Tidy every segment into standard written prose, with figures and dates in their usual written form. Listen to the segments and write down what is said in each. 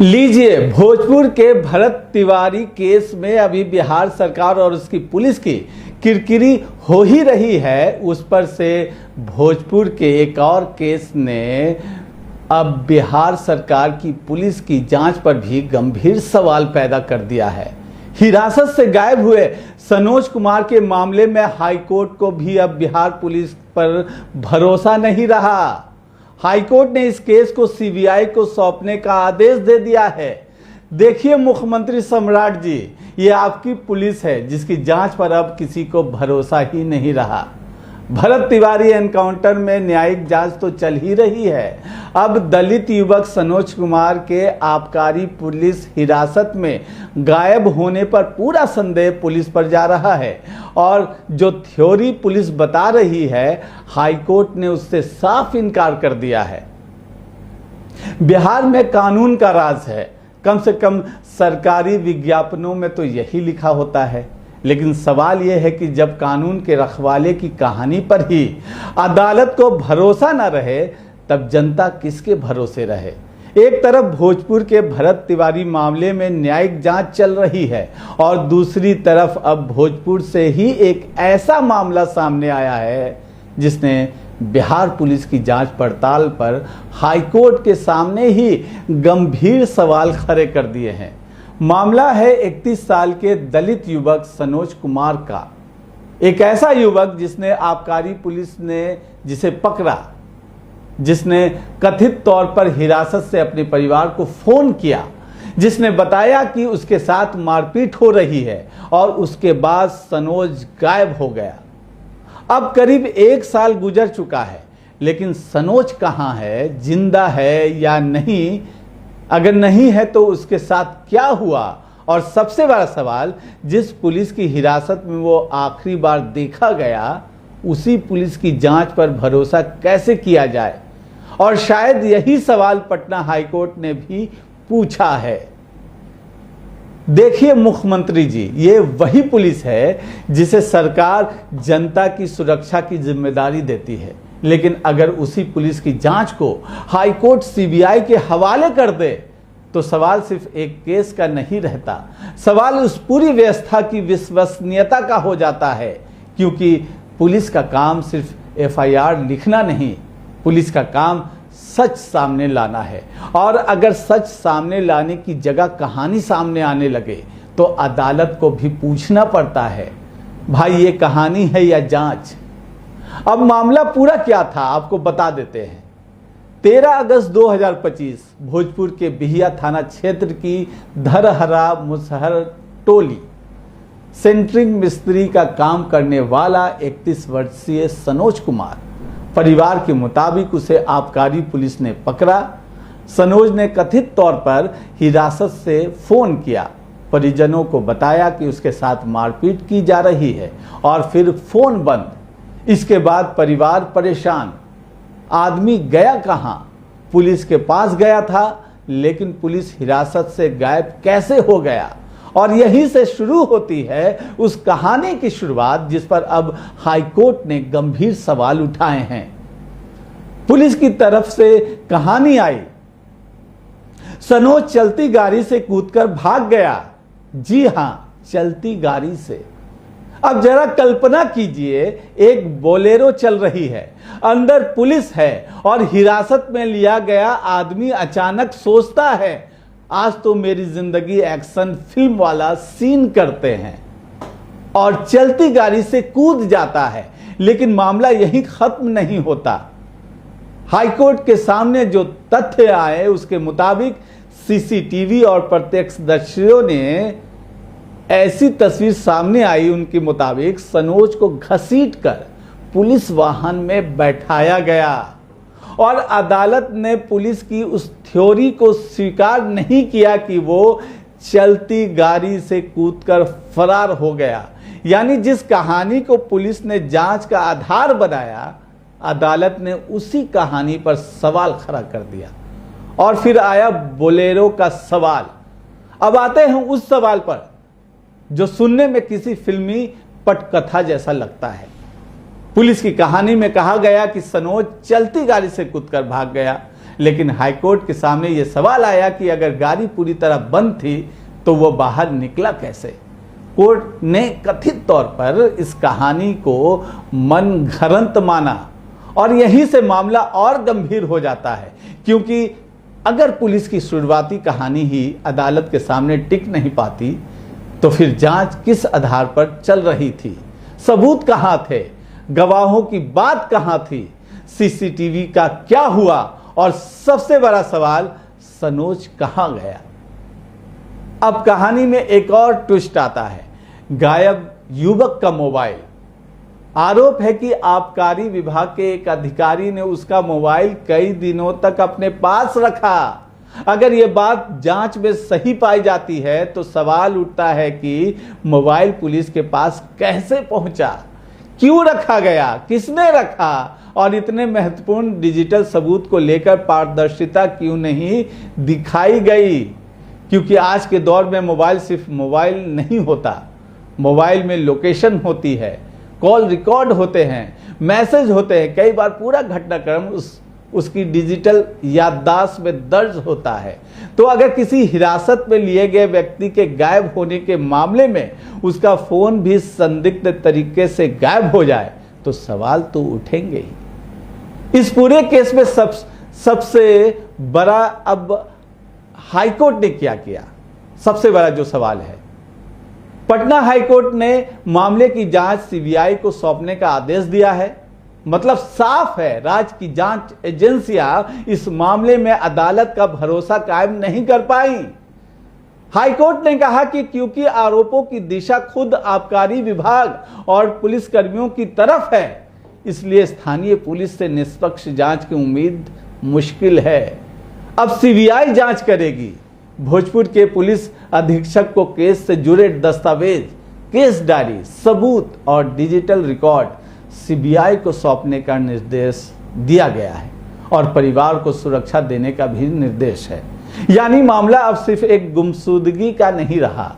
लीजिए, भोजपुर के भरत तिवारी केस में अभी बिहार सरकार और उसकी पुलिस की किरकिरी हो ही रही है। उस पर से भोजपुर के एक और केस ने अब बिहार सरकार की पुलिस की जांच पर भी गंभीर सवाल पैदा कर दिया है। हिरासत से गायब हुए सनोज कुमार के मामले में हाईकोर्ट को भी अब बिहार पुलिस पर भरोसा नहीं रहा। हाईकोर्ट ने इस केस को सीबीआई को सौंपने का आदेश दे दिया है। देखिए मुख्यमंत्री सम्राट जी, ये आपकी पुलिस है जिसकी जांच पर अब किसी को भरोसा ही नहीं रहा। भरत तिवारी एनकाउंटर में न्यायिक जांच तो चल ही रही है। अब दलित युवक सनोज कुमार के आबकारी पुलिस हिरासत में गायब होने पर पूरा संदेह पुलिस पर जा रहा है और जो थ्योरी पुलिस बता रही है, हाईकोर्ट ने उससे साफ इनकार कर दिया है। बिहार में कानून का राज है, कम से कम सरकारी विज्ञापनों में तो यही लिखा होता है। लेकिन सवाल यह है कि जब कानून के रखवाले की कहानी पर ही अदालत को भरोसा न रहे, तब जनता किसके भरोसे रहे। एक तरफ भोजपुर के भरत तिवारी मामले में न्यायिक जांच चल रही है और दूसरी तरफ अब भोजपुर से ही एक ऐसा मामला सामने आया है जिसने बिहार पुलिस की जांच पड़ताल पर हाईकोर्ट के सामने ही गंभीर सवाल खड़े कर दिए हैं। मामला है 31 साल के दलित युवक सनोज कुमार का। एक ऐसा युवक जिसने आबकारी पुलिस ने जिसे पकड़ा, जिसने कथित तौर पर हिरासत से अपने परिवार को फोन किया, जिसने बताया कि उसके साथ मारपीट हो रही है और उसके बाद सनोज गायब हो गया। अब करीब 1 साल गुजर चुका है, लेकिन सनोज कहाँ है, जिंदा है या नहीं? अगर नहीं है तो उसके साथ क्या हुआ? और सबसे बड़ा सवाल, जिस पुलिस की हिरासत में वो आखिरी बार देखा गया, उसी पुलिस की जांच पर भरोसा कैसे किया जाए? और शायद यही सवाल पटना हाईकोर्ट ने भी पूछा है। देखिए मुख्यमंत्री जी, ये वही पुलिस है जिसे सरकार जनता की सुरक्षा की जिम्मेदारी देती है, लेकिन अगर उसी पुलिस की जांच को हाईकोर्ट सीबीआई के हवाले कर दे तो सवाल सिर्फ एक केस का नहीं रहता, सवाल उस पूरी व्यवस्था की विश्वसनीयता का हो जाता है। क्योंकि पुलिस का काम सिर्फ एफआईआर लिखना नहीं, पुलिस का काम सच सामने लाना है। और अगर सच सामने लाने की जगह कहानी सामने आने लगे तो अदालत को भी पूछना पड़ता है, भाई ये कहानी है या जांच? अब मामला पूरा क्या था आपको बता देते हैं। 13 अगस्त 2025 भोजपुर के बिहिया थाना क्षेत्र की धरहरा मुसहर टोली सेंटरिंग मिस्त्री का काम करने वाला 31 वर्षीय सनोज कुमार, परिवार के मुताबिक उसे आबकारी पुलिस ने पकड़ा। सनोज ने कथित तौर पर हिरासत से फोन किया, परिजनों को बताया कि उसके साथ मारपीट की जा रही है और फिर फोन बंद। इसके बाद परिवार परेशान। आदमी गया कहां? पुलिस के पास गया था, लेकिन पुलिस हिरासत से गायब कैसे हो गया? और यहीं से शुरू होती है उस कहानी की शुरुआत जिस पर अब हाईकोर्ट ने गंभीर सवाल उठाए हैं। पुलिस की तरफ से कहानी आई, सनोज चलती गाड़ी से कूदकर भाग गया। जी हां, चलती गाड़ी से। अब जरा कल्पना कीजिए, एक बोलेरो चल रही है, अंदर पुलिस है और हिरासत में लिया गया आदमी अचानक सोचता है आज तो मेरी जिंदगी एक्शन फिल्म वाला सीन करते हैं और चलती गाड़ी से कूद जाता है। लेकिन मामला यहीं खत्म नहीं होता। हाईकोर्ट के सामने जो तथ्य आए उसके मुताबिक सीसीटीवी और प्रत्यक्षदर्शियों ने ऐसी तस्वीर सामने आई, उनके मुताबिक सनोज को घसीटकर पुलिस वाहन में बैठाया गया और अदालत ने पुलिस की उस थ्योरी को स्वीकार नहीं किया कि वो चलती गाड़ी से कूदकर फरार हो गया। यानी जिस कहानी को पुलिस ने जांच का आधार बनाया, अदालत ने उसी कहानी पर सवाल खड़ा कर दिया। और फिर आया बोलेरो का सवाल। अब आते हैं उस सवाल पर जो सुनने में किसी फिल्मी पटकथा जैसा लगता है। पुलिस की कहानी में कहा गया कि सनोज चलती गाड़ी से कूदकर भाग गया, लेकिन हाईकोर्ट के सामने ये सवाल आया कि अगर गाड़ी पूरी तरह बंद थी तो वो बाहर निकला कैसे। कोर्ट ने कथित तौर पर इस कहानी को मनगढ़ंत माना और यहीं से मामला और गंभीर हो जाता है, क्योंकि अगर पुलिस की शुरुआती कहानी ही अदालत के सामने टिक नहीं पाती तो फिर जांच किस आधार पर चल रही थी, सबूत कहां थे, गवाहों की बात कहां थी, सीसीटीवी का क्या हुआ और सबसे बड़ा सवाल सनोज कहां गया। अब कहानी में एक और ट्विस्ट आता है, गायब युवक का मोबाइल। आरोप है कि आबकारी विभाग के एक अधिकारी ने उसका मोबाइल कई दिनों तक अपने पास रखा। अगर यह बात जांच में सही पाई जाती है तो सवाल उठता है कि मोबाइल पुलिस के पास कैसे पहुंचा, क्यों रखा गया, किसने रखा और इतने महत्वपूर्ण डिजिटल सबूत को लेकर पारदर्शिता क्यों नहीं दिखाई गई। क्योंकि आज के दौर में मोबाइल सिर्फ मोबाइल नहीं होता, मोबाइल में लोकेशन होती है, कॉल रिकॉर्ड होते हैं, मैसेज होते हैं, कई बार पूरा घटनाक्रम उसकी डिजिटल याददाश्त में दर्ज होता है। तो अगर किसी हिरासत में लिए गए व्यक्ति के गायब होने के मामले में उसका फोन भी संदिग्ध तरीके से गायब हो जाए तो सवाल तो उठेंगे ही। इस पूरे केस में सबसे बड़ा अब हाईकोर्ट ने क्या किया, सबसे बड़ा जो सवाल है, पटना हाईकोर्ट ने मामले की जांच सीबीआई को सौंपने का आदेश दिया है। मतलब साफ है, राज्य की जांच एजेंसियां इस मामले में अदालत का भरोसा कायम नहीं कर पाई। हाईकोर्ट ने कहा कि क्योंकि आरोपों की दिशा खुद आबकारी विभाग और पुलिसकर्मियों की तरफ है, इसलिए स्थानीय पुलिस से निष्पक्ष जांच की उम्मीद मुश्किल है। अब सीबीआई जांच करेगी। भोजपुर के पुलिस अधीक्षक को केस से जुड़े दस्तावेज, केस डायरी, सबूत और डिजिटल रिकॉर्ड सीबीआई को सौंपने का निर्देश दिया गया है और परिवार को सुरक्षा देने का भी निर्देश है। यानी मामला अब सिर्फ एक गुमशुदगी का नहीं रहा,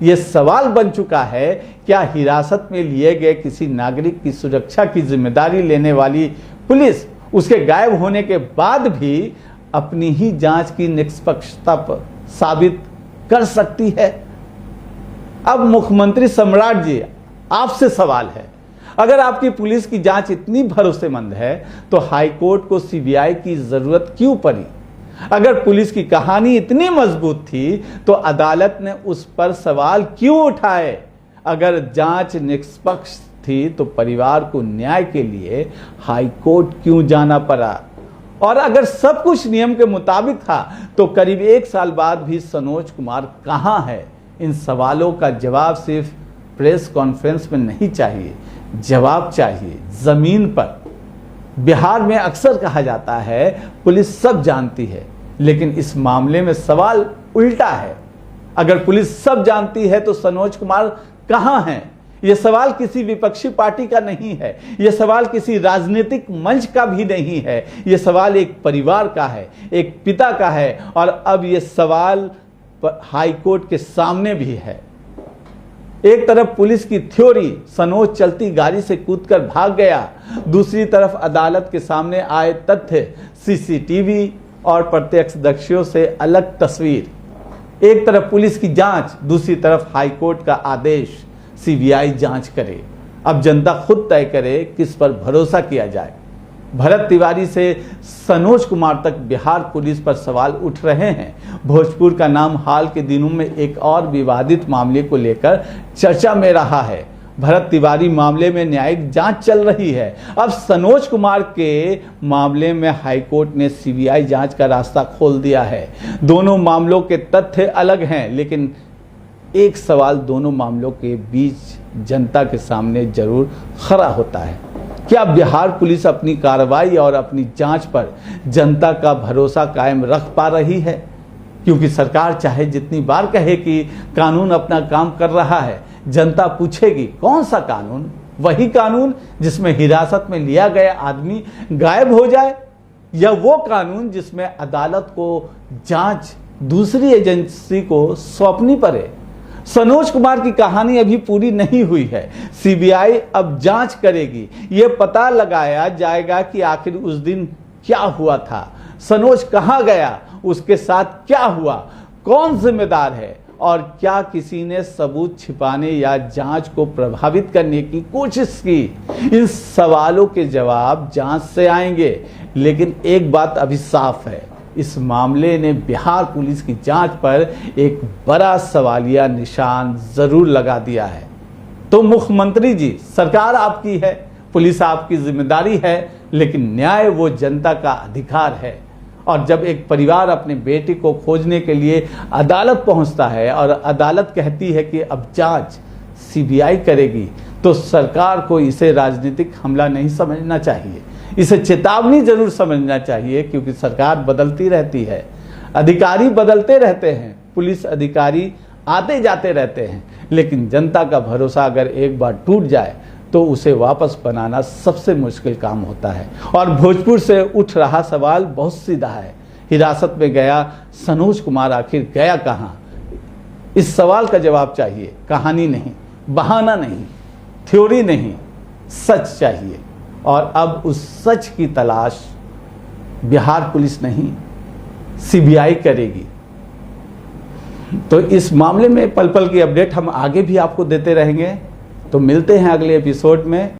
यह सवाल बन चुका है, क्या हिरासत में लिए गए किसी नागरिक की सुरक्षा की जिम्मेदारी लेने वाली पुलिस उसके गायब होने के बाद भी अपनी ही जांच की निष्पक्षता साबित कर सकती है। अब मुख्यमंत्री सम्राट जी, आपसे सवाल है, अगर आपकी पुलिस की जांच इतनी भरोसेमंद है तो हाईकोर्ट को सीबीआई की जरूरत क्यों पड़ी? अगर पुलिस की कहानी इतनी मजबूत थी तो अदालत ने उस पर सवाल क्यों उठाए? अगर जांच निष्पक्ष थी तो परिवार को न्याय के लिए हाईकोर्ट क्यों जाना पड़ा? और अगर सब कुछ नियम के मुताबिक था तो करीब 1 साल बाद भी सनोज कुमार कहां है? इन सवालों का जवाब सिर्फ प्रेस कॉन्फ्रेंस में नहीं चाहिए, जवाब चाहिए जमीन पर। बिहार में अक्सर कहा जाता है पुलिस सब जानती है, लेकिन इस मामले में सवाल उल्टा है। अगर पुलिस सब जानती है तो सनोज कुमार कहां हैं? यह सवाल किसी विपक्षी पार्टी का नहीं है, यह सवाल किसी राजनीतिक मंच का भी नहीं है, यह सवाल एक परिवार का है, एक पिता का है और अब यह सवाल हाईकोर्ट के सामने भी है। एक तरफ पुलिस की थ्योरी, सनोज चलती गाड़ी से कूदकर भाग गया, दूसरी तरफ अदालत के सामने आए तथ्य, सीसीटीवी और प्रत्यक्षदर्शियों से अलग तस्वीर। एक तरफ पुलिस की जांच, दूसरी तरफ हाईकोर्ट का आदेश, सीबीआई जांच करे। अब जनता खुद तय करे किस पर भरोसा किया जाए। भरत तिवारी से सनोज कुमार तक बिहार पुलिस पर सवाल उठ रहे हैं। भोजपुर का नाम हाल के दिनों में एक और विवादित मामले को लेकर चर्चा में रहा है। भरत तिवारी मामले में न्यायिक जांच चल रही है। अब सनोज कुमार के मामले में हाईकोर्ट ने सीबीआई जांच का रास्ता खोल दिया है। दोनों मामलों के तथ्य अलग हैं, लेकिन एक सवाल दोनों मामलों के बीच जनता के सामने जरूर खड़ा होता है। क्या बिहार पुलिस अपनी कार्रवाई और अपनी जांच पर जनता का भरोसा कायम रख पा रही है? क्योंकि सरकार चाहे जितनी बार कहे कि कानून अपना काम कर रहा है, जनता पूछेगी कौन सा कानून? वही कानून जिसमें हिरासत में लिया गया आदमी गायब हो जाए, या वो कानून जिसमें अदालत को जांच दूसरी एजेंसी को सौंपनी पड़े? सनोज कुमार की कहानी अभी पूरी नहीं हुई है। सीबीआई अब जांच करेगी। यह पता लगाया जाएगा कि आखिर उस दिन क्या हुआ था। सनोज कहां गया, उसके साथ क्या हुआ, कौन जिम्मेदार है और क्या किसी ने सबूत छिपाने या जांच को प्रभावित करने की कोशिश की। इन सवालों के जवाब जांच से आएंगे। लेकिन एक बात अभी साफ है, इस मामले ने बिहार पुलिस की जांच पर एक बड़ा सवालिया निशान जरूर लगा दिया है। तो मुख्यमंत्री जी, सरकार आपकी है, पुलिस आपकी जिम्मेदारी है, लेकिन न्याय वो जनता का अधिकार है। और जब एक परिवार अपने बेटे को खोजने के लिए अदालत पहुंचता है और अदालत कहती है कि अब जांच सीबीआई करेगी, तो सरकार को इसे राजनीतिक हमला नहीं समझना चाहिए, इसे चेतावनी जरूर समझना चाहिए। क्योंकि सरकार बदलती रहती है, अधिकारी बदलते रहते हैं, पुलिस अधिकारी आते जाते रहते हैं, लेकिन जनता का भरोसा अगर एक बार टूट जाए तो उसे वापस बनाना सबसे मुश्किल काम होता है। और भोजपुर से उठ रहा सवाल बहुत सीधा है, हिरासत में गया सनोज कुमार आखिर गया कहां? इस सवाल का जवाब चाहिए, कहानी नहीं, बहाना नहीं, थ्योरी नहीं, सच चाहिए। और अब उस सच की तलाश बिहार पुलिस नहीं, सीबीआई करेगी। तो इस मामले में पल पल की अपडेट हम आगे भी आपको देते रहेंगे। तो मिलते हैं अगले एपिसोड में।